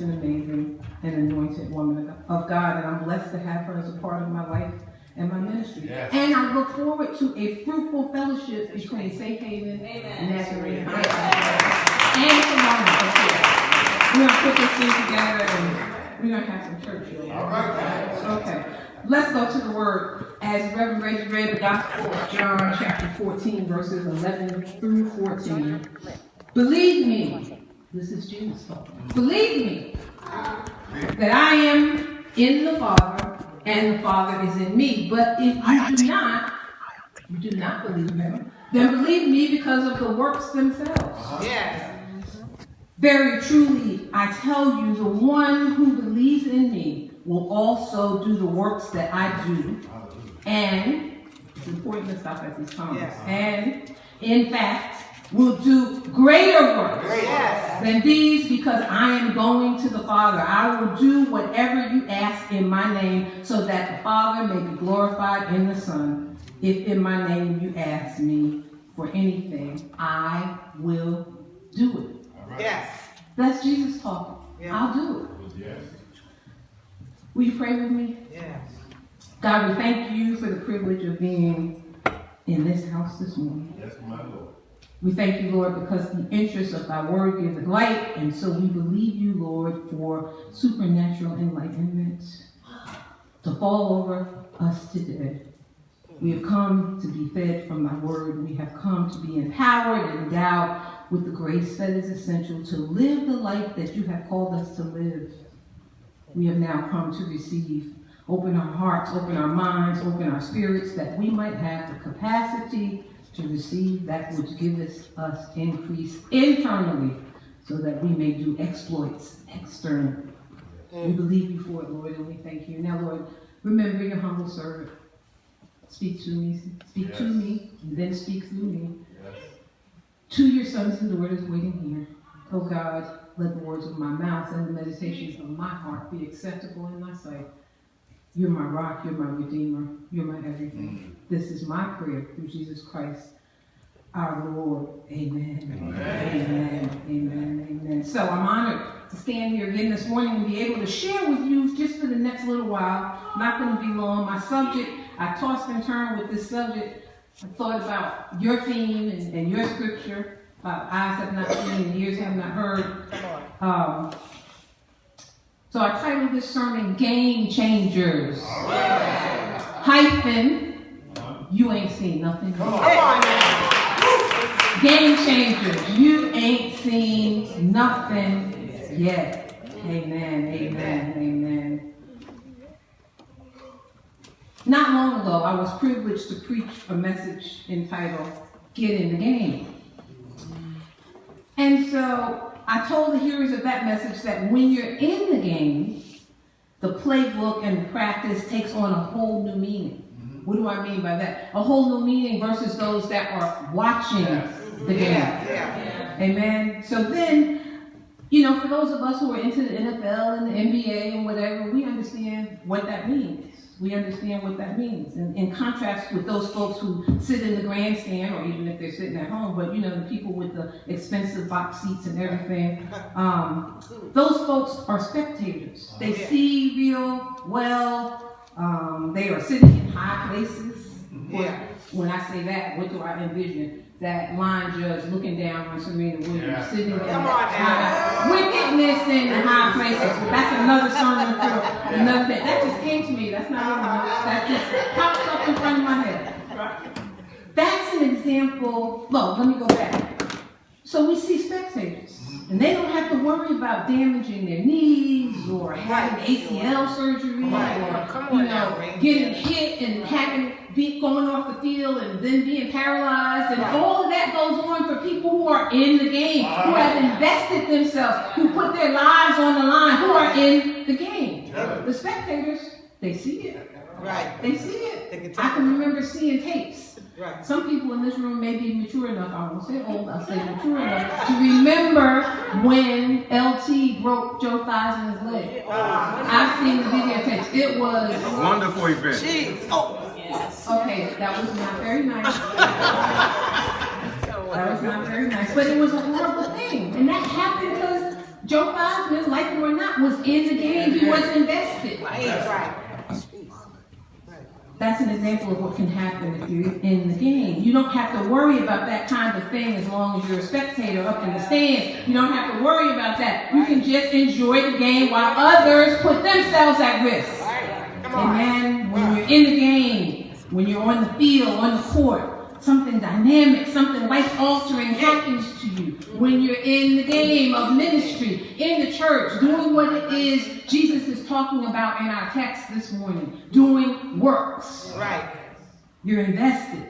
just an amazing and anointed woman of God, and I'm blessed to have her as a part of my life and my ministry. Yes. And I look forward to a fruitful fellowship between Safe Haven and Nazarene. And Pomona. We're going to put this thing together and we're going to have some church. All right. Okay. Let's go to the word. As Reverend Reggie read the Gospel of John, chapter 14, verses 11 through 14. Believe me, this is Jesus talking. Believe me that I am in the Father and the Father is in me. But if you do not believe him, then believe me because of the works themselves. Yes. Very truly, I tell you, the one who believes in me will also do the works that I do. And, it's important to stop at these comments. Yes. And, in fact, will do greater works than these because I am going to the Father. I will do whatever you ask in my name so that the Father may be glorified in the Son. If in my name you ask me for anything, I will do it. Yes. That's Jesus talking. Yeah. I'll do it. Yes. Will you pray with me? Yes. God, we thank you for the privilege of being in this house this morning. Yes, my Lord. We thank you, Lord, because the interest of thy word gives light, and so we believe you, Lord, for supernatural enlightenment to fall over us today. We have come to be fed from thy word. We have come to be empowered and endowed with the grace that is essential to live the life that you have called us to live. We have now come to receive. Open our hearts, open our minds, open our spirits, that we might have the capacity to receive that which giveth us increase internally, so that we may do exploits externally. We believe you for it, Lord, and we thank you. Now, Lord, remember your humble servant. Speak to me, and then speak through me. Yes. To your sons and daughters waiting here. Oh God, let the words of my mouth and the meditations of my heart be acceptable in thy sight. You're my rock, you're my redeemer, you're my everything. This is my prayer through Jesus Christ, our Lord. Amen. Amen. Amen. Amen. So I'm honored to stand here again this morning and be able to share with you just for the next little while. Not going to be long. My subject, I tossed and turned with this subject. I thought about your theme and your scripture. Eyes have not seen and ears have not heard. So I titled this sermon, Game Changers. Hyphen, you ain't seen nothing yet. Game Changers, you ain't seen nothing yet. Amen, amen, amen. Not long ago, I was privileged to preach a message entitled, Get in the Game. And so I told the hearers of that message that when you're in the game, the playbook and the practice takes on a whole new meaning. What do I mean by that? A whole new meaning versus those that are watching the game. Amen. So then, for those of us who are into the NFL and the NBA and whatever, we understand what that means. We understand what that means. And in contrast with those folks who sit in the grandstand, or even if they're sitting at home, but the people with the expensive box seats and everything, those folks are spectators. They see real well. They are sitting in high places. When I say that, what do I envision? That line judge looking down on Serena Williams, sitting in high wickedness in the high places. That's another sermon for another thing. That just came to me. That's not even notes. That just popped up in front of my head. That's an example. Well, let me go back. So we see spectators, and they don't have to worry about damaging their knees or having ACL surgery or getting hit and going off the field and then being paralyzed, and all of that goes on for people who are in the game, who have invested themselves, who put their lives on the line, who are in the game. The spectators, they see it. They see it. I can remember seeing tapes. Some people in this room may be mature enough, I won't say old, I'll say mature enough, to remember when LT broke Joe Theismann's leg. I've seen the videotapes. It was a wonderful event. Okay, that was not very nice. That was not very nice. But it was a horrible thing. And that happened because Joe Theismann, like it or not, was in the game. He was invested. Right. That's an example of what can happen if you're in the game. You don't have to worry about that kind of thing as long as you're a spectator up in the stands. You don't have to worry about that. You can just enjoy the game while others put themselves at risk. Amen. When you're in the game, when you're on the field, on the court, something dynamic, something life-altering happens to you. When you're in the game of ministry, in the church, doing what it is Jesus is talking about in our text this morning, doing works. Right. You're invested.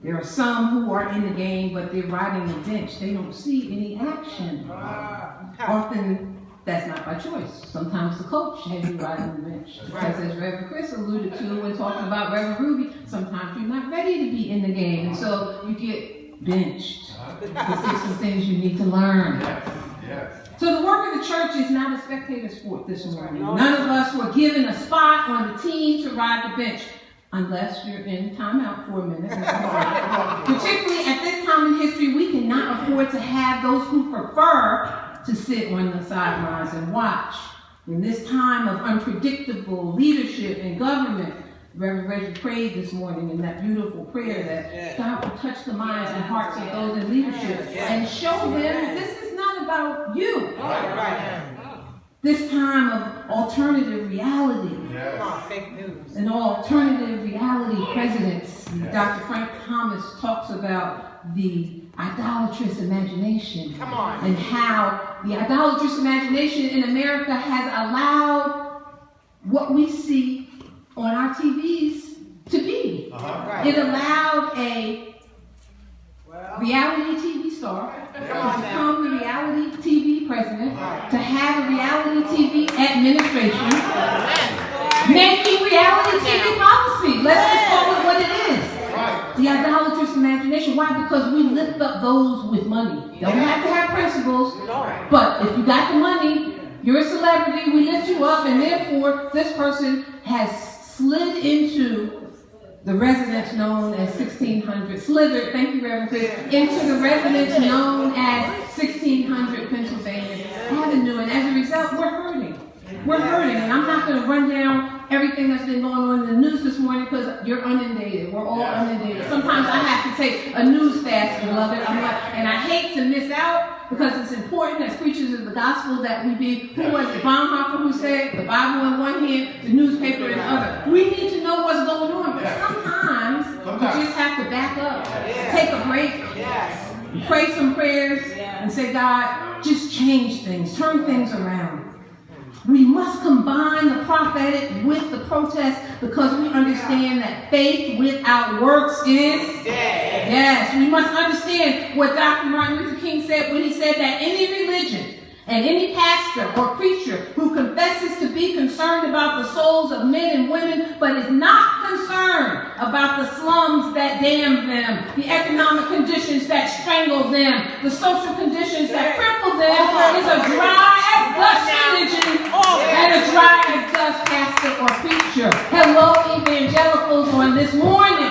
There are some who are in the game, but they're riding the bench. They don't see any action. Often, that's not by choice. Sometimes the coach has you riding the bench. Because as Reverend Chris alluded to when talking about Reverend Ruby, sometimes you're not ready to be in the game. And so you get benched. Because there's some things you need to learn. So the work of the church is not a spectator sport this morning. None of us were given a spot on the team to ride the bench. Unless you're in timeout for a minute. Particularly at this time in history, we cannot afford to have those who prefer to sit on the sidelines and watch. In this time of unpredictable leadership and government, Reverend Reggie prayed this morning in that beautiful prayer that God will touch the minds and hearts of those in leadership and show them that this is not about you. This time of alternative reality. Fake news. And alternative reality presidents. Dr. Frank Thomas talks about the idolatrous imagination. And how the idolatrous imagination in America has allowed what we see on our TVs to be. It allowed a reality TV star to become the reality TV president, to have a reality TV administration, making reality TV policy. Let's just call it what it is. The idolatrous imagination. Why? Because we lift up those with money. Don't have to have principles, but if you got the money, you're a celebrity, we lift you up, and therefore this person has slid into the residence known as 1600, slithered, thank you Reverend Chris, into the residence known as 1600 Pennsylvania Avenue, and as a result, we're hurting. We're hurting, and I'm not going to run down everything that's been going on in the news this morning because you're inundated. We're all inundated. Sometimes I have to take a news fast, beloved. And I hate to miss out because it's important as preachers of the gospel that we be, who was it, Bonhoeffer who said, the Bible in one hand, the newspaper in the other. We need to know what's going on, but sometimes we just have to back up, take a break, pray some prayers, and say, God, just change things, turn things around. We must combine the prophetic with the protest because we understand that faith without works is dead. Yes, we must understand what Dr. Martin Luther King said when he said that any religion and any pastor or preacher who confesses to be concerned about the souls of men and women but is not concerned about the slums that damn them, the economic conditions that strangle them, the social conditions that cripple them, is a dry as dust religion and a dry as dust pastor or preacher. Hello, evangelicals on this morning.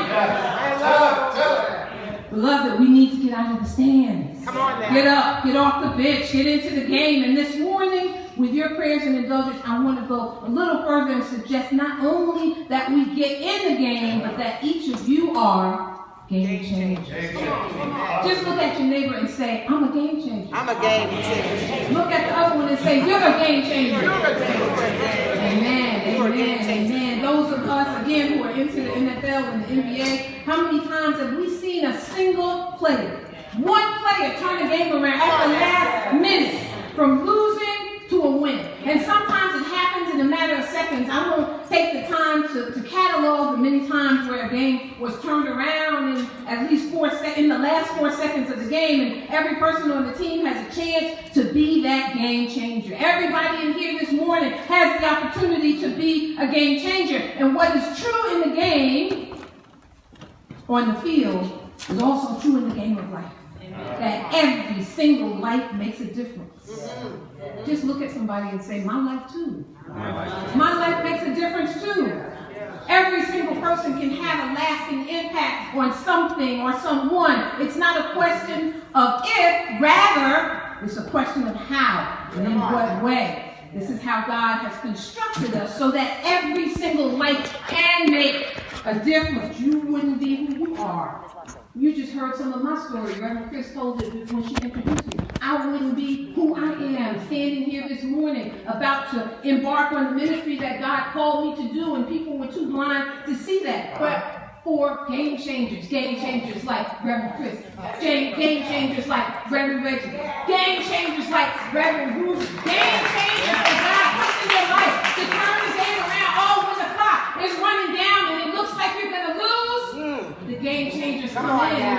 Beloved, we need to get out of the stands. Come on now. Get up, get off the bench, get into the game. And this morning, with your prayers and indulgence, I want to go a little further and suggest not only that we get in the game, but that each of you are game changers. Just look at your neighbor and say, I'm a game changer. I'm a game changer. Look at the other one and say, you're a game changer. Amen, amen, amen. Those of us, again, who are into the NFL and the NBA, how many times have we seen a single player, one player turn the game around at the last minute from losing to a win? And sometimes it happens in a matter of seconds. I won't take the time to catalog the many times where a game was turned around in at least in the last 4 seconds of the game, and every person on the team has a chance to be that game changer. Everybody in here this morning has the opportunity to be a game changer. And what is true in the game on the field is also true in the game of life. That every single life makes a difference. Just look at somebody and say, my life too. My life makes a difference too. Every single person can have a lasting impact on something or someone. It's not a question of if, rather, it's a question of how and in what way. This is how God has constructed us so that every single life can make a difference. You wouldn't be who you are. You just heard some of my story. Reverend Chris told it when she introduced me. I wouldn't be who I am standing here this morning about to embark on the ministry that God called me to do, and people were too blind to see that. But for game changers like Reverend Chris, game changers like Reverend Reggie, game changers like Reverend Ruth, game changers that God puts in your life to turn the game around. Oh, when the clock is running down and it looks like you're going to lose, the game changers come in